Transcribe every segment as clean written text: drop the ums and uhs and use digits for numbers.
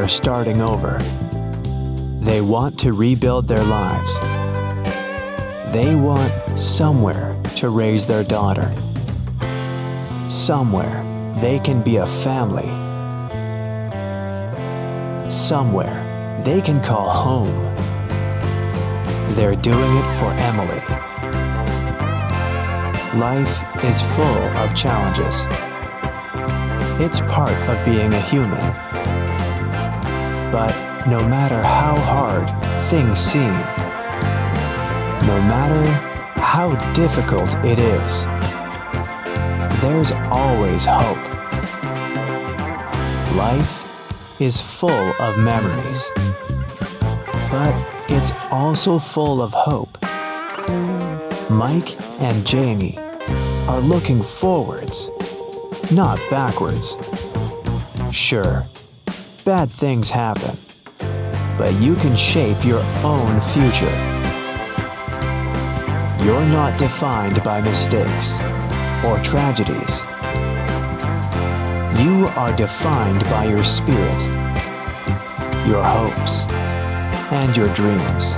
Starting over. They want to rebuild their lives. They want somewhere to raise their daughter. Somewhere they can be a family. Somewhere they can call home. They're doing it for Emily. Life is full of challenges. It's part of being a human. But no matter how hard things seem, no matter how difficult it is, there's always hope. Life is full of memories, but it's also full of hope. Mike and Jamie are looking forwards, not backwards. Sure, bad things happen, but you can shape your own future. You're not defined by mistakes or tragedies. You are defined by your spirit, your hopes, and your dreams.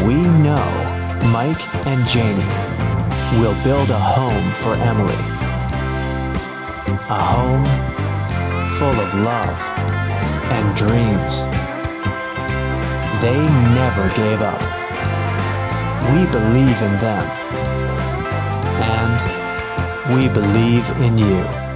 We know Mike and Jamie will build a home for Emily. A home full of love and dreams. They never gave up. We believe in them. And we believe in you.